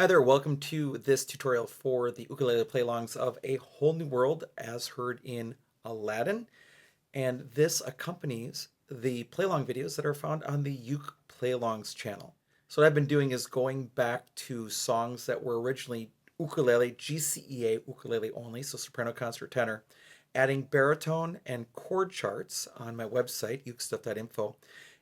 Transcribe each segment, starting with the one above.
Hi there, welcome to this tutorial for the ukulele play-alongs of A Whole New World as heard in Aladdin. And this accompanies the play-along videos that are found on the Uke Play-alongs channel. So what I've been doing is going back to songs that were originally ukulele, GCEA ukulele only, so soprano, concert, tenor, adding baritone and chord charts on my website, ukestuff.info,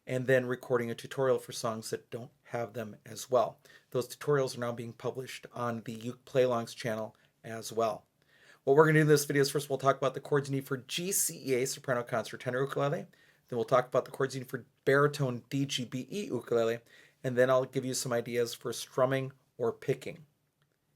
and then recording a tutorial for songs that don't have them as well. Those tutorials are now being published on the Uke Play-alongs channel as well. What we're going to do in this video is first we'll talk about the chords you need for GCEA soprano, concert, tenor ukulele. Then we'll talk about the chords you need for baritone DGBE ukulele. And then I'll give you some ideas for strumming or picking.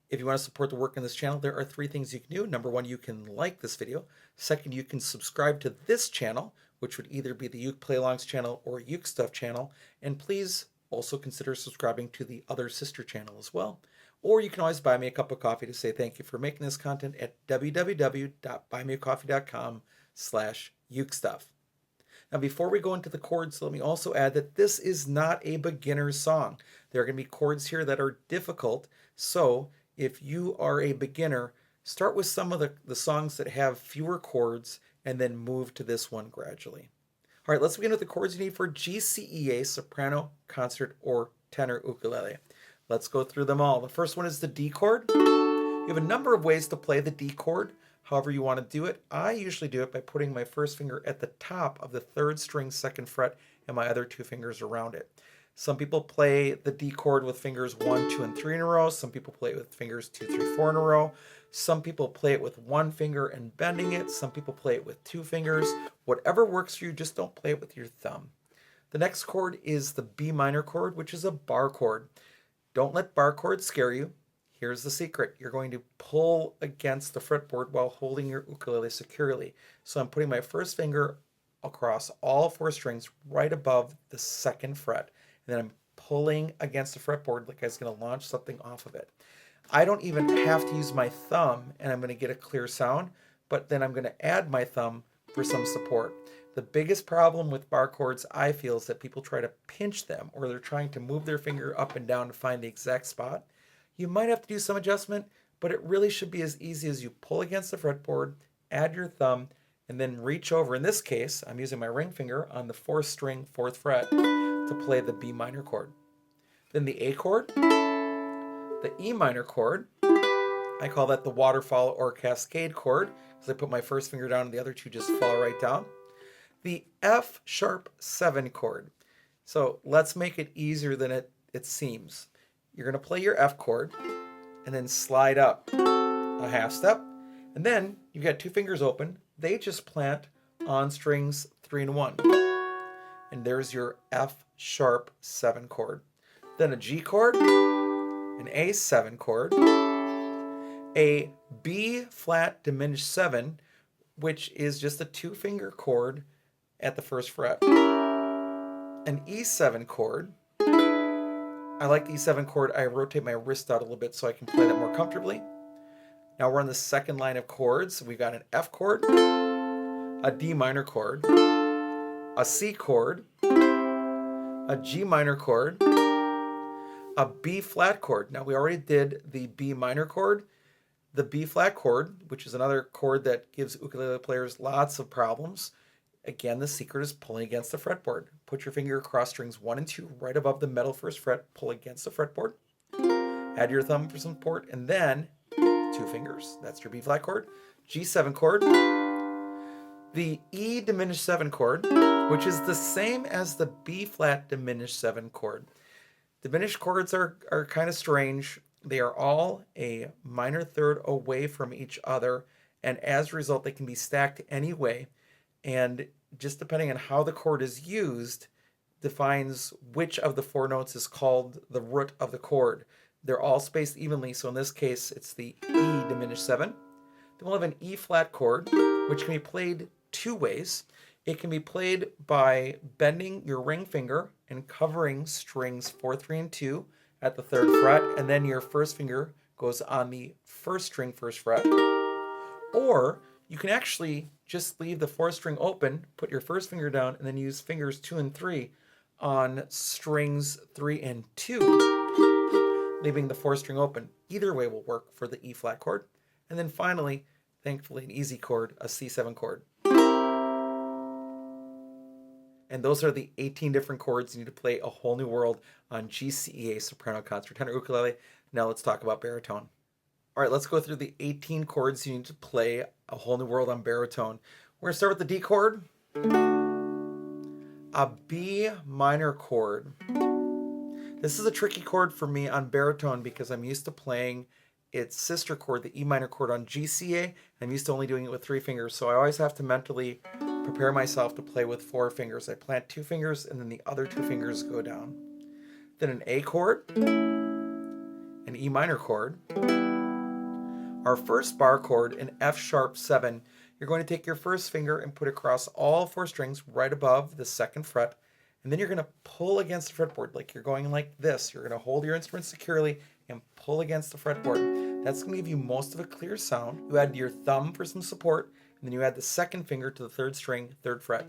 If you want to support the work on this channel, there are three things you can do. Number one, you can like this video. Second, you can subscribe to this channel, which would either be the Uke Play-alongs channel or Uke Stuff channel. And please also consider subscribing to the other sister channel as well. Or you can always buy me a cup of coffee to say thank you for making this content at www.buymeacoffee.com/ukestuff. Now, before we go into the chords, let me also add that this is not a beginner's song. There are going to be chords here that are difficult. So if you are a beginner, start with some of the songs that have fewer chords and then move to this one gradually. All right, let's begin with the chords you need for GCEA soprano, concert, or tenor ukulele. Let's go through them all. The first one is the D chord. You have a number of ways to play the D chord, however you want to do it. I usually do it by putting my first finger at the top of the third string, second fret, and my other two fingers around it. Some people play the D chord with fingers 1, 2, and 3 in a row. Some people play it with fingers 2, 3, 4 in a row. Some people play it with one finger and bending it. Some people play it with two fingers. Whatever works for you, just don't play it with your thumb. The next chord is the B minor chord, which is a bar chord. Don't let bar chords scare you. Here's the secret. You're going to pull against the fretboard while holding your ukulele securely. So I'm putting my first finger across all four strings right above the second fret. And then I'm pulling against the fretboard like I was going to launch something off of it. I don't even have to use my thumb and I'm going to get a clear sound, but then I'm going to add my thumb for some support. The biggest problem with bar chords, I feel, is that people try to pinch them or they're trying to move their finger up and down to find the exact spot. You might have to do some adjustment, but it really should be as easy as you pull against the fretboard, add your thumb, and then reach over. In this case, I'm using my ring finger on the fourth string, fourth fret, to play the B minor chord. Then the A chord, the E minor chord, I call that the waterfall or cascade chord because I put my first finger down and the other two just fall right down. The F sharp 7 chord. So let's make it easier than it seems. You're going to play your F chord and then slide up a half step. And then you've got two fingers open. They just plant on strings 3 and 1. And there's your F sharp 7 chord. Then a G chord, an A7 chord, a B flat diminished 7, which is just a 2-finger chord at the first fret, an E7 chord. I like the E7 chord. I rotate my wrist out a little bit so I can play that more comfortably. Now we're on the second line of chords. We've got an F chord, a D minor chord, a C chord, a G minor chord, a B flat chord. Now we already did the B minor chord. The B flat chord, which is another chord that gives ukulele players lots of problems. Again, the secret is pulling against the fretboard. Put your finger across strings 1 and 2 right above the metal first fret. Pull against the fretboard. Add your thumb for some support, and then 2 fingers. That's your B flat chord. G7 chord. The E diminished 7 chord, which is the same as the B flat diminished 7 chord. Diminished chords are kind of strange. They are all a minor third away from each other, and as a result, they can be stacked any way. And just depending on how the chord is used defines which of the 4 notes is called the root of the chord. They're all spaced evenly, so in this case, it's the E diminished 7. Then we'll have an E flat chord, which can be played 2 ways. It can be played by bending your ring finger and covering strings 4, 3, and 2 at the 3rd fret, and then your first finger goes on the first string, first fret. Or you can actually just leave the 4th string open, put your first finger down, and then use fingers 2 and 3 on strings 3 and 2. leaving the 4th string open. Either way will work for the E flat chord. And then finally, thankfully an easy chord, a C7 chord. And those are the 18 different chords you need to play a whole new world on GCEA soprano concert tenor ukulele. Now let's talk about baritone. All right, let's go through the 18 chords you need to play a whole new world on baritone. We're going to start with the D chord, a B minor chord. This is a tricky chord for me on baritone because I'm used to playing its sister chord, the E minor chord, on GCA. I'm used to only doing it with 3 fingers, so I always have to mentally prepare myself to play with 4 fingers. I plant 2 fingers and then the other 2 fingers go down. Then an A chord, an E minor chord. Our first bar chord, an F sharp 7. You're going to take your first finger and put across all 4 strings right above the 2nd fret. And then you're going to pull against the fretboard like you're going like this. You're going to hold your instrument securely and pull against the fretboard. That's going to give you most of a clear sound. You add your thumb for some support, and then you add the 2nd finger to the 3rd string, 3rd fret.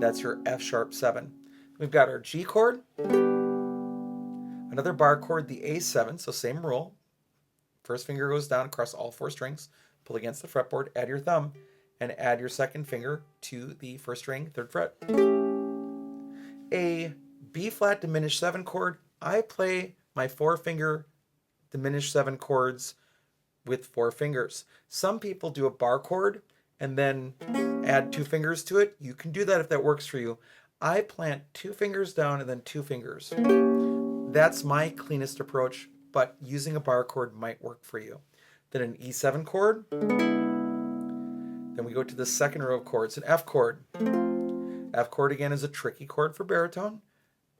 That's your F sharp 7. We've got our G chord, another bar chord, the A7, so same rule. First finger goes down across all 4 strings, pull against the fretboard, add your thumb, and add your 2nd finger to the 1st string, 3rd fret. A B flat diminished 7 chord. I play my 4-finger diminished 7 chords with 4 fingers. Some people do a bar chord and then add 2 fingers to it. You can do that if that works for you. I plant 2 fingers down and then 2 fingers. That's my cleanest approach, but using a bar chord might work for you. Then an E7 chord. Then we go to the 2nd row of chords, an F chord. F chord again is a tricky chord for baritone.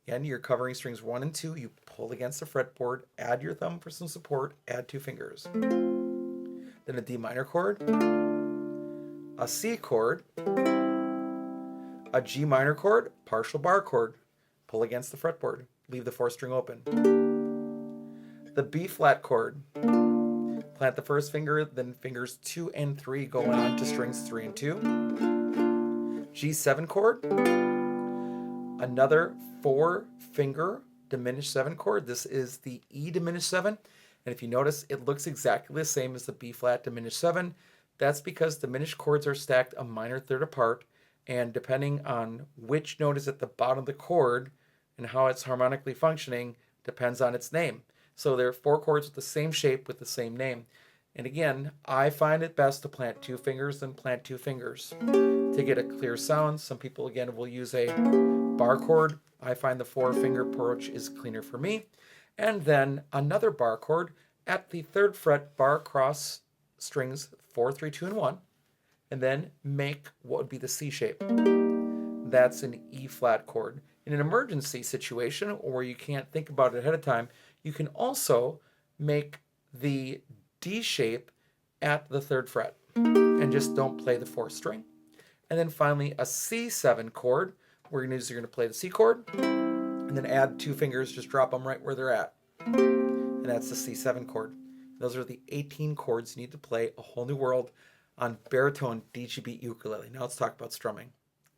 Again, you're covering strings 1 and 2. You pull against the fretboard, add your thumb for some support, add 2 fingers. Then a D minor chord, a C chord, a G minor chord, partial bar chord, pull against the fretboard, leave the 4th string open. The B flat chord, plant the 1st finger, then fingers 2 and 3 go on to strings 3 and 2. G7 chord, another 4-finger diminished 7 chord. This is the E diminished 7. And if you notice, it looks exactly the same as the B flat diminished 7. That's because diminished chords are stacked a minor third apart. And depending on which note is at the bottom of the chord and how it's harmonically functioning depends on its name. So there are 4 chords with the same shape with the same name. And again, I find it best to plant 2 fingers than plant 2 fingers to get a clear sound. Some people, again, will use a bar chord. I find the 4-finger approach is cleaner for me. And then another bar chord at the 3rd fret, bar across strings 4, 3, 2, and 1, and then make what would be the C shape. That's an E flat chord. In an emergency situation or where you can't think about it ahead of time, you can also make the D shape at the 3rd fret and just don't play the 4th string. And then finally a C7 chord. You're going to play the C chord and then add 2 fingers, just drop them right where they're at. And that's the C7 chord. Those are the 18 chords you need to play a whole new world on baritone DGBE ukulele. Now let's talk about strumming.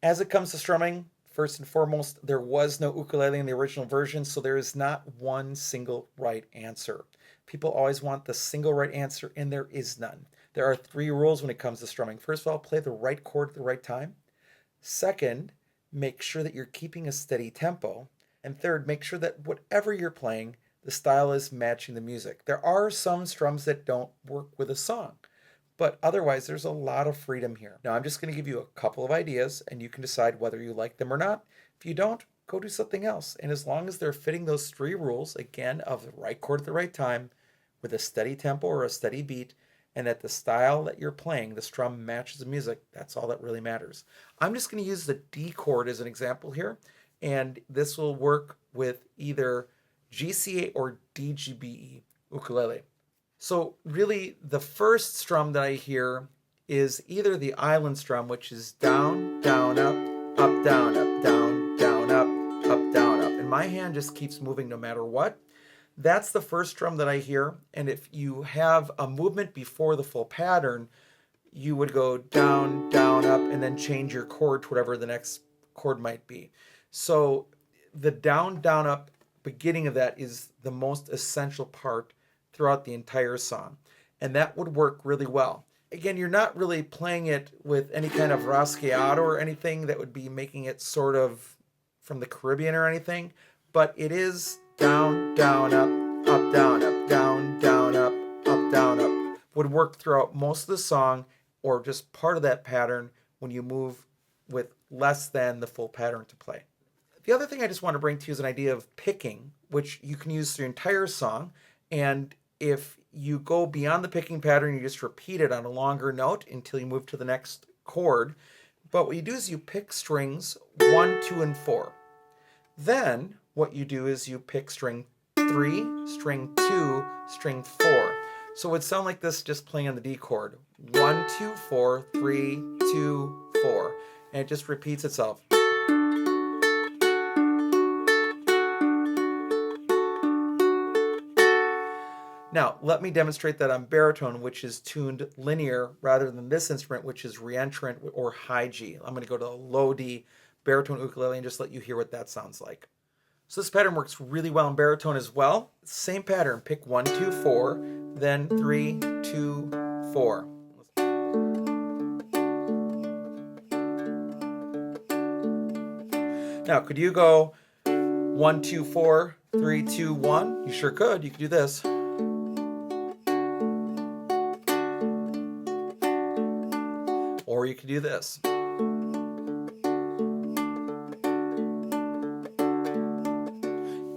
As it comes to strumming, first and foremost, there was no ukulele in the original version, so there is not one single right answer. People always want the single right answer, and there is none. There are 3 rules when it comes to strumming. First of all, play the right chord at the right time. Second, make sure that you're keeping a steady tempo. And third, make sure that whatever you're playing, the style is matching the music. There are some strums that don't work with a song, but otherwise there's a lot of freedom here. Now I'm just going to give you a couple of ideas and you can decide whether you like them or not. If you don't, go do something else. And as long as they're fitting those 3 rules, again, of the right chord at the right time, with a steady tempo or a steady beat, and that the style that you're playing, the strum matches the music, that's all that really matters. I'm just going to use the D chord as an example here, and this will work with either GCA or DGBE ukulele. So really, the first strum that I hear is either the island strum, which is down, down, up, down, up, down, down, up, down, up. And my hand just keeps moving no matter what. That's the first strum that I hear. And if you have a movement before the full pattern, you would go down, down, up, and then change your chord to whatever the next chord might be. So the down, down, up beginning of that is the most essential part throughout the entire song. And that would work really well. Again, you're not really playing it with any kind of rasgueado or anything that would be making it sort of from the Caribbean or anything, but it is down, down, up, down, up, down, down, up, down, up. Would work throughout most of the song or just part of that pattern when you move with less than the full pattern to play. The other thing I just want to bring to you is an idea of picking, which you can use through the entire song. And if you go beyond the picking pattern, you just repeat it on a longer note until you move to the next chord. But what you do is you pick strings 1, 2, and 4. Then what you do is you pick string 3, string 2, string 4. So it would sound like this just playing on the D chord. 1, 2, 4, 3, 2, 4. And it just repeats itself. Now, let me demonstrate that on baritone, which is tuned linear, rather than this instrument, which is reentrant or high G. I'm going to go to low D baritone ukulele and just let you hear what that sounds like. So this pattern works really well in baritone as well. Same pattern, pick 1, 2, 4, then 3, 2, 4. Now, could you go 1, 2, 4, 3, 2, 1? You sure could. You could do this. Or you could do this.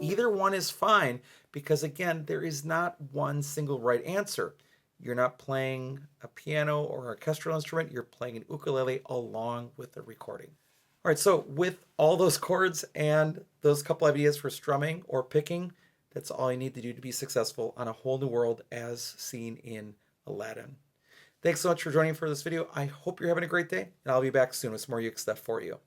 Either one is fine because, again, there is not one single right answer. You're not playing a piano or orchestral instrument. You're playing an ukulele along with the recording. All right, so with all those chords and those couple ideas for strumming or picking, that's all you need to do to be successful on A Whole New World as seen in Aladdin. Thanks so much for joining for this video. I hope you're having a great day, and I'll be back soon with some more uke stuff for you.